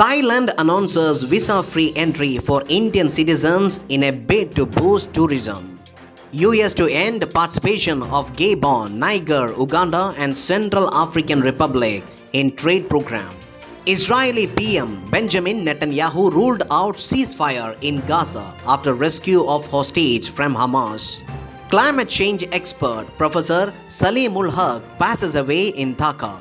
Thailand announces visa-free entry for Indian citizens in a bid to boost tourism. US to end participation of Gabon, Niger, Uganda and Central African Republic in trade program. Israeli PM Benjamin Netanyahu ruled out ceasefire in Gaza after rescue of hostage from Hamas. Climate change expert Professor Salimul Haq passes away in Dhaka.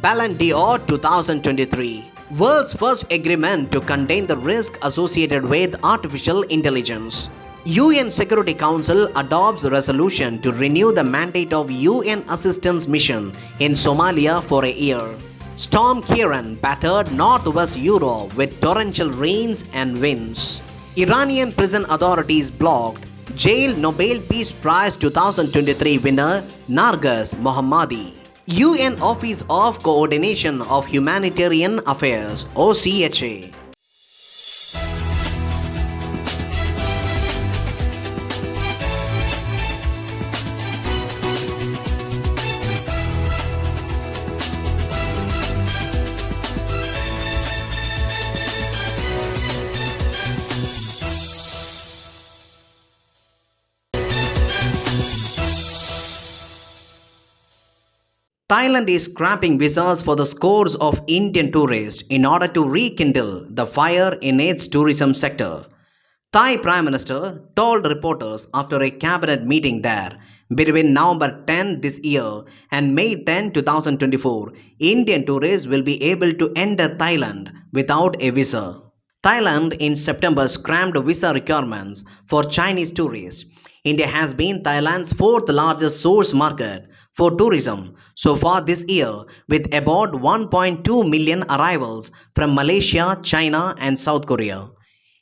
Ballon d'Or 2023. World's first agreement to contain the risk associated with artificial intelligence. UN Security Council adopts a resolution to renew the mandate of UN assistance mission in Somalia for a year. Storm Kieran battered northwest Europe with torrential rains and winds. Iranian prison authorities blocked jail Nobel Peace Prize 2023 winner Narges Mohammadi. UN Office of Coordination of Humanitarian Affairs OCHA. Thailand is scrapping visas for the scores of Indian tourists in order to rekindle the fire in its tourism sector. Thai Prime Minister told reporters after a cabinet meeting that between November 10 this year and May 10, 2024, Indian tourists will be able to enter Thailand without a visa. Thailand in September scrapped visa requirements for Chinese tourists. India has been Thailand's fourth largest source market for tourism so far this year, with about 1.2 million arrivals from Malaysia, China and South Korea.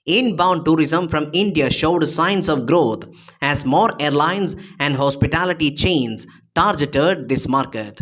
Inbound tourism from India showed signs of growth as more airlines and hospitality chains targeted this market.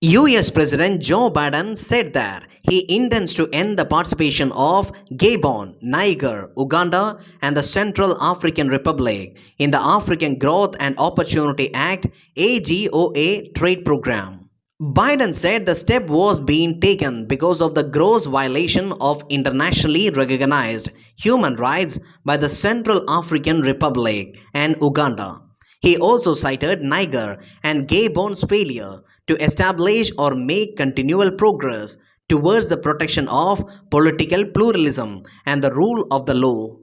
US President Joe Biden said that he intends to end the participation of Gabon, Niger, Uganda and the Central African Republic in the African Growth and Opportunity Act AGOA trade program. Biden said the step was being taken because of the gross violation of internationally recognized human rights by the Central African Republic and Uganda. He also cited Niger and Gabon's failure to establish or make continual progress towards the protection of political pluralism and the rule of the law.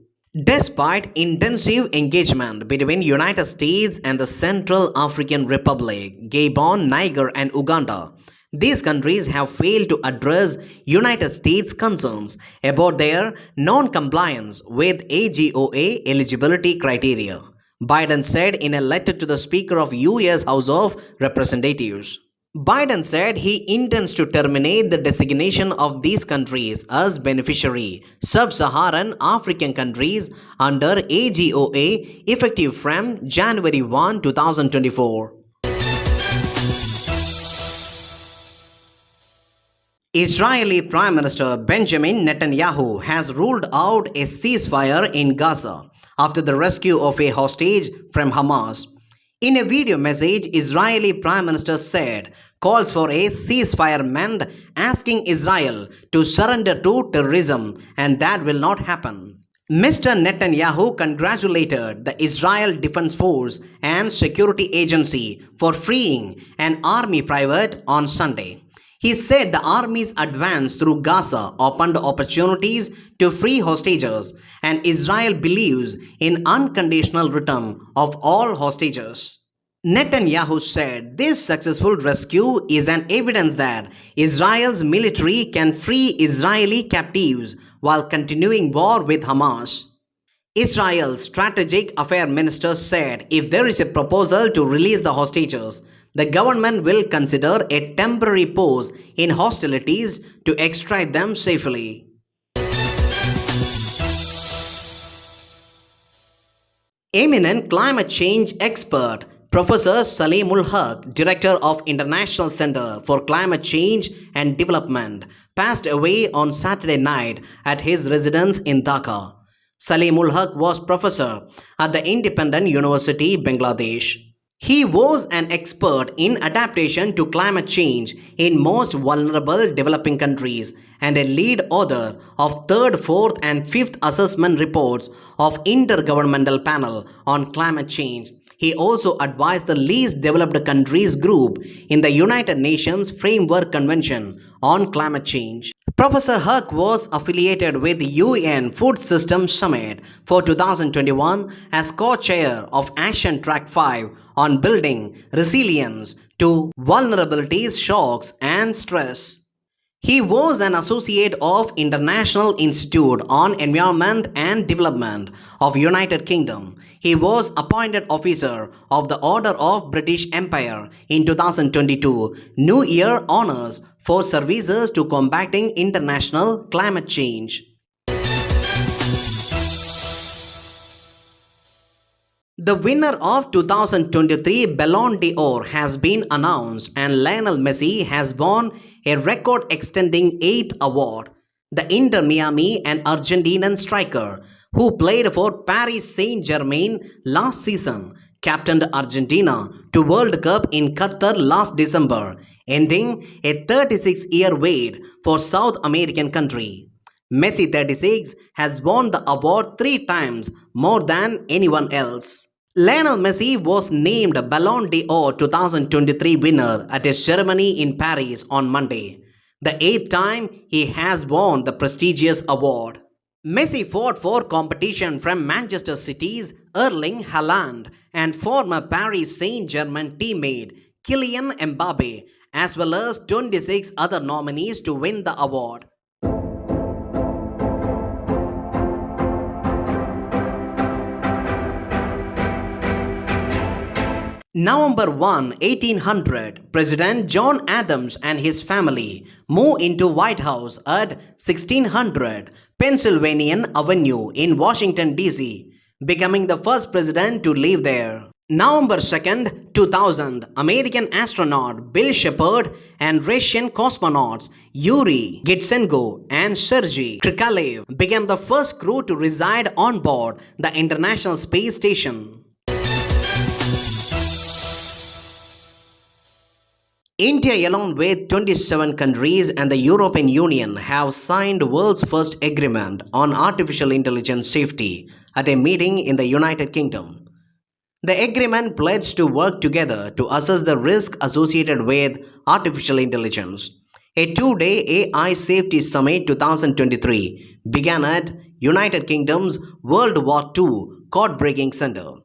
Despite intensive engagement between United States and the Central African Republic, Gabon, Niger and Uganda, these countries have failed to address United States concerns about their non-compliance with AGOA eligibility criteria, Biden said in a letter to the Speaker of US House of Representatives. Biden said he intends to terminate the designation of these countries as beneficiary sub-Saharan African countries under AGOA effective from January 1, 2024. Israeli Prime Minister Benjamin Netanyahu has ruled out a ceasefire in Gaza after the rescue of a hostage from Hamas. In a video message, Israeli Prime Minister said calls for a ceasefire meant asking Israel to surrender to terrorism, and that will not happen. Mr. Netanyahu congratulated the Israel Defense Force and Security Agency for freeing an army private on Sunday. He said the army's advance through Gaza opened opportunities to free hostages, and Israel believes in unconditional return of all hostages. Netanyahu said this successful rescue is an evidence that Israel's military can free Israeli captives while continuing war with Hamas. Israel's Strategic Affairs Minister said if there is a proposal to release the hostages, the government will consider a temporary pause in hostilities to extradite them safely. Eminent climate change expert Professor Salimul Haq, Director of International Center for Climate Change and Development, passed away on Saturday night at his residence in Dhaka. Salimul Haq was professor at the Independent University, Bangladesh. He was an expert in adaptation to climate change in most vulnerable developing countries and a lead author of third, fourth and fifth assessment reports of Intergovernmental Panel on Climate Change. He also advised the least developed countries group in the United Nations Framework Convention on Climate Change. Professor Huck was affiliated with the UN Food Systems Summit for 2021 as co-chair of Action Track 5 on building resilience to vulnerabilities, shocks and stress. He was an associate of International Institute on Environment and Development of United Kingdom. He was appointed officer of the Order of British Empire in 2022 New Year honors for services to combating international climate change. The winner of 2023 Ballon d'Or has been announced and Lionel Messi has won a record-extending 8th award. The Inter Miami and Argentinian striker who played for Paris Saint-Germain last season captained Argentina to World Cup in Qatar last December, ending a 36-year wait for South American country. Messi 36 has won the award 3 times more than anyone else. Lionel Messi was named Ballon d'Or 2023 winner at a ceremony in Paris on Monday, the 8th time he has won the prestigious award. Messi fought for competition from Manchester City's Erling Haaland and former Paris Saint-Germain teammate Kylian Mbappe, as well as 26 other nominees to win the award. November 1, 1800, President John Adams and his family moved into White House at 1600 Pennsylvania Avenue in Washington, D.C., becoming the first president to live there. November 2, 2000, American astronaut Bill Shepard and Russian cosmonauts Yuri Gitsenko and Sergei Krikalev became the first crew to reside on board the International Space Station. India, along with 27 countries and the European Union, have signed the world's first agreement on artificial intelligence safety at a meeting in the United Kingdom. The agreement pledged to work together to assess the risk associated with artificial intelligence. A 2-day AI Safety Summit 2023 began at United Kingdom's World War II Code-Breaking Centre.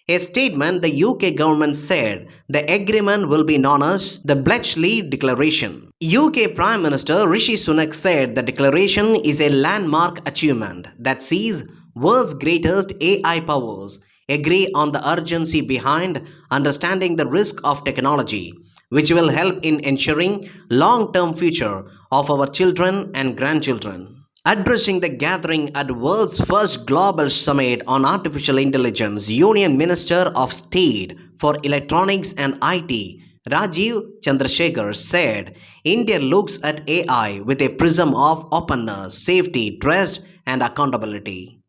A statement the UK government said the agreement will be known as the Bletchley Declaration. UK Prime Minister Rishi Sunak said the declaration is a landmark achievement that sees world's greatest AI powers agree on the urgency behind understanding the risk of technology, which will help in ensuring long-term future of our children and grandchildren. Addressing the gathering at the world's first global summit on artificial intelligence, Union Minister of State for Electronics and IT, Rajiv Chandrasekhar, said India looks at AI with a prism of openness, safety, trust, and accountability.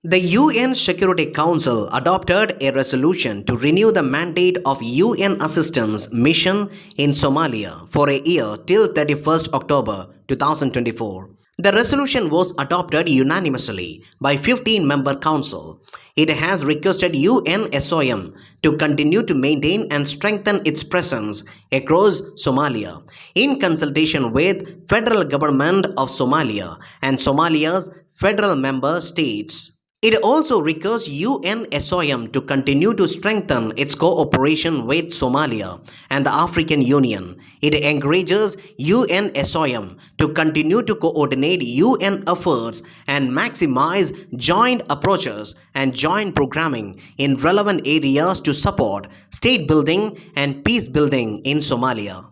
The UN Security Council adopted a resolution to renew the mandate of UN Assistance Mission in Somalia for a year till 31st October 2024. The resolution was adopted unanimously by 15-member council. It has requested UNSOM to continue to maintain and strengthen its presence across Somalia in consultation with federal government of Somalia and Somalia's federal member states. It also requires UNSOM to continue to strengthen its cooperation with Somalia and the African Union. It encourages UNSOM to continue to coordinate UN efforts and maximize joint approaches and joint programming in relevant areas to support state building and peace building in Somalia.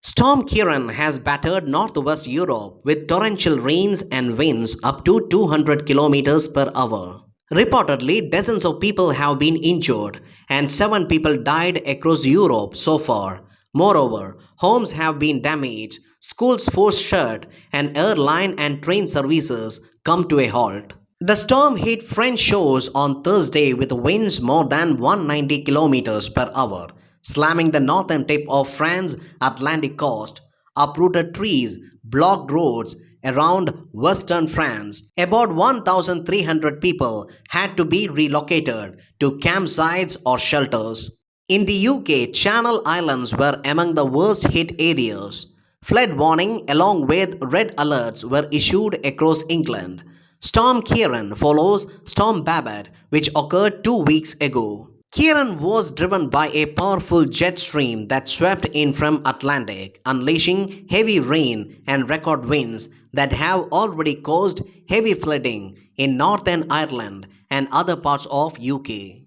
Storm Ciarán has battered northwest Europe with torrential rains and winds up to 200 kilometers per hour. Reportedly, dozens of people have been injured and 7 people died across Europe so far, Moreover, homes have been damaged, schools forced shut, and airline and train services come to a halt. The storm hit French shores on Thursday with winds more than 190 kilometers per hour, slamming the northern tip of France's Atlantic coast. Uprooted trees blocked roads around western France. About 1,300 people had to be relocated to campsites or shelters. In the UK, Channel Islands were among the worst hit areas. Flood warning along with red alerts were issued across England. Storm Kieran follows Storm Babette, which occurred 2 weeks ago. Kieran was driven by a powerful jet stream that swept in from Atlantic, unleashing heavy rain and record winds that have already caused heavy flooding in Northern Ireland and other parts of UK.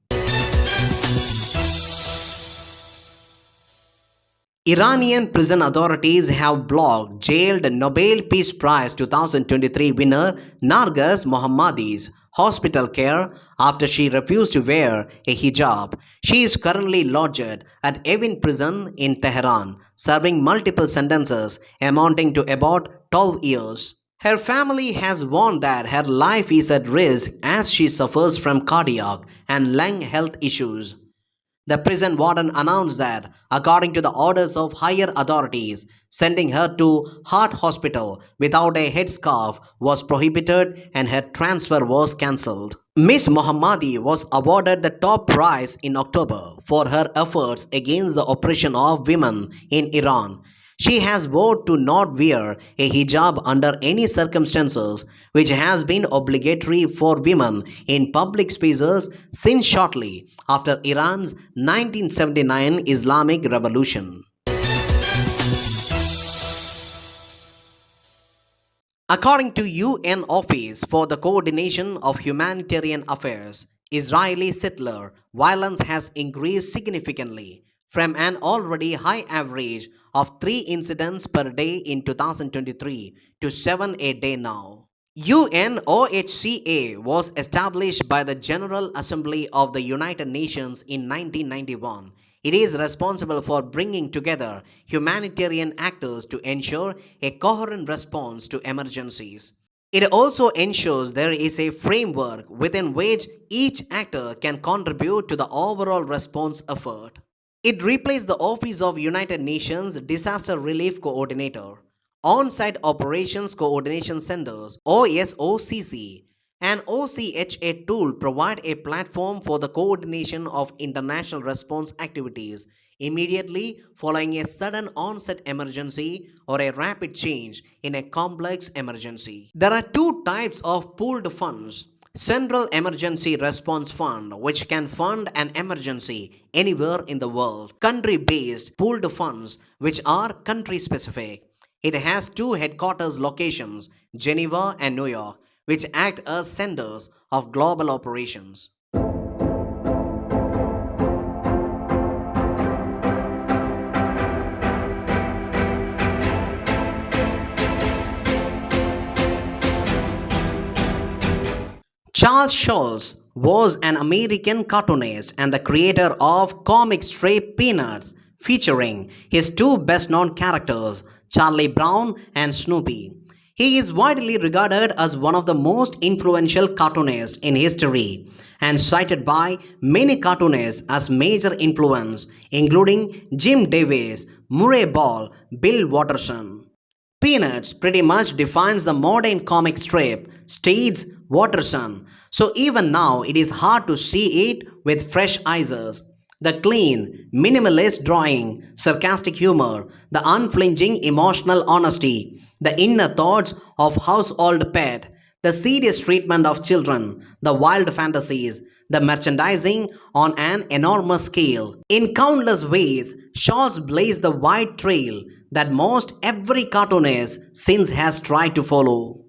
Iranian prison authorities have blocked jailed Nobel Peace Prize 2023 winner Narges Mohammadi's hospital care after she refused to wear a hijab. She is currently lodged at Evin prison in Tehran, serving multiple sentences amounting to about 12 years. Her family has warned that her life is at risk as she suffers from cardiac and lung health issues. The prison warden announced that, according to the orders of higher authorities, sending her to Heart Hospital without a headscarf was prohibited and her transfer was cancelled. Miss Mohammadi was awarded the top prize in October for her efforts against the oppression of women in Iran. She has vowed to not wear a hijab under any circumstances, which has been obligatory for women in public spaces since shortly after Iran's 1979 Islamic Revolution. According to UN Office for the Coordination of Humanitarian Affairs, Israeli settler violence has increased significantly from an already high average of 3 incidents per day in 2023 to 7 a day now. UNOHCA was established by the General Assembly of the United Nations in 1991. It is responsible for bringing together humanitarian actors to ensure a coherent response to emergencies. It also ensures there is a framework within which each actor can contribute to the overall response effort. It replaced the Office of United Nations Disaster Relief Coordinator, On-Site Operations Coordination Centers OSOCC, and OCHA tool provide a platform for the coordination of international response activities immediately following a sudden onset emergency or a rapid change in a complex emergency. There are two types of pooled funds. Central Emergency Response Fund, which can fund an emergency anywhere in the world. Country-based pooled funds, which are country-specific. It has two headquarters locations, Geneva and New York, which act as centers of global operations. Charles Schulz was an American cartoonist and the creator of comic strip Peanuts, featuring his two best-known characters, Charlie Brown and Snoopy. He is widely regarded as one of the most influential cartoonists in history and cited by many cartoonists as major influence, including Jim Davis, Murray Ball, Bill Watterson. Peanuts pretty much defines the modern comic strip, states Watterson, so even now it is hard to see it with fresh eyes. The clean, minimalist drawing, sarcastic humor, the unflinching emotional honesty, the inner thoughts of household pet, the serious treatment of children, the wild fantasies, the merchandising on an enormous scale. In countless ways, Schulz blazed the wide trail that most every cartoonist since has tried to follow.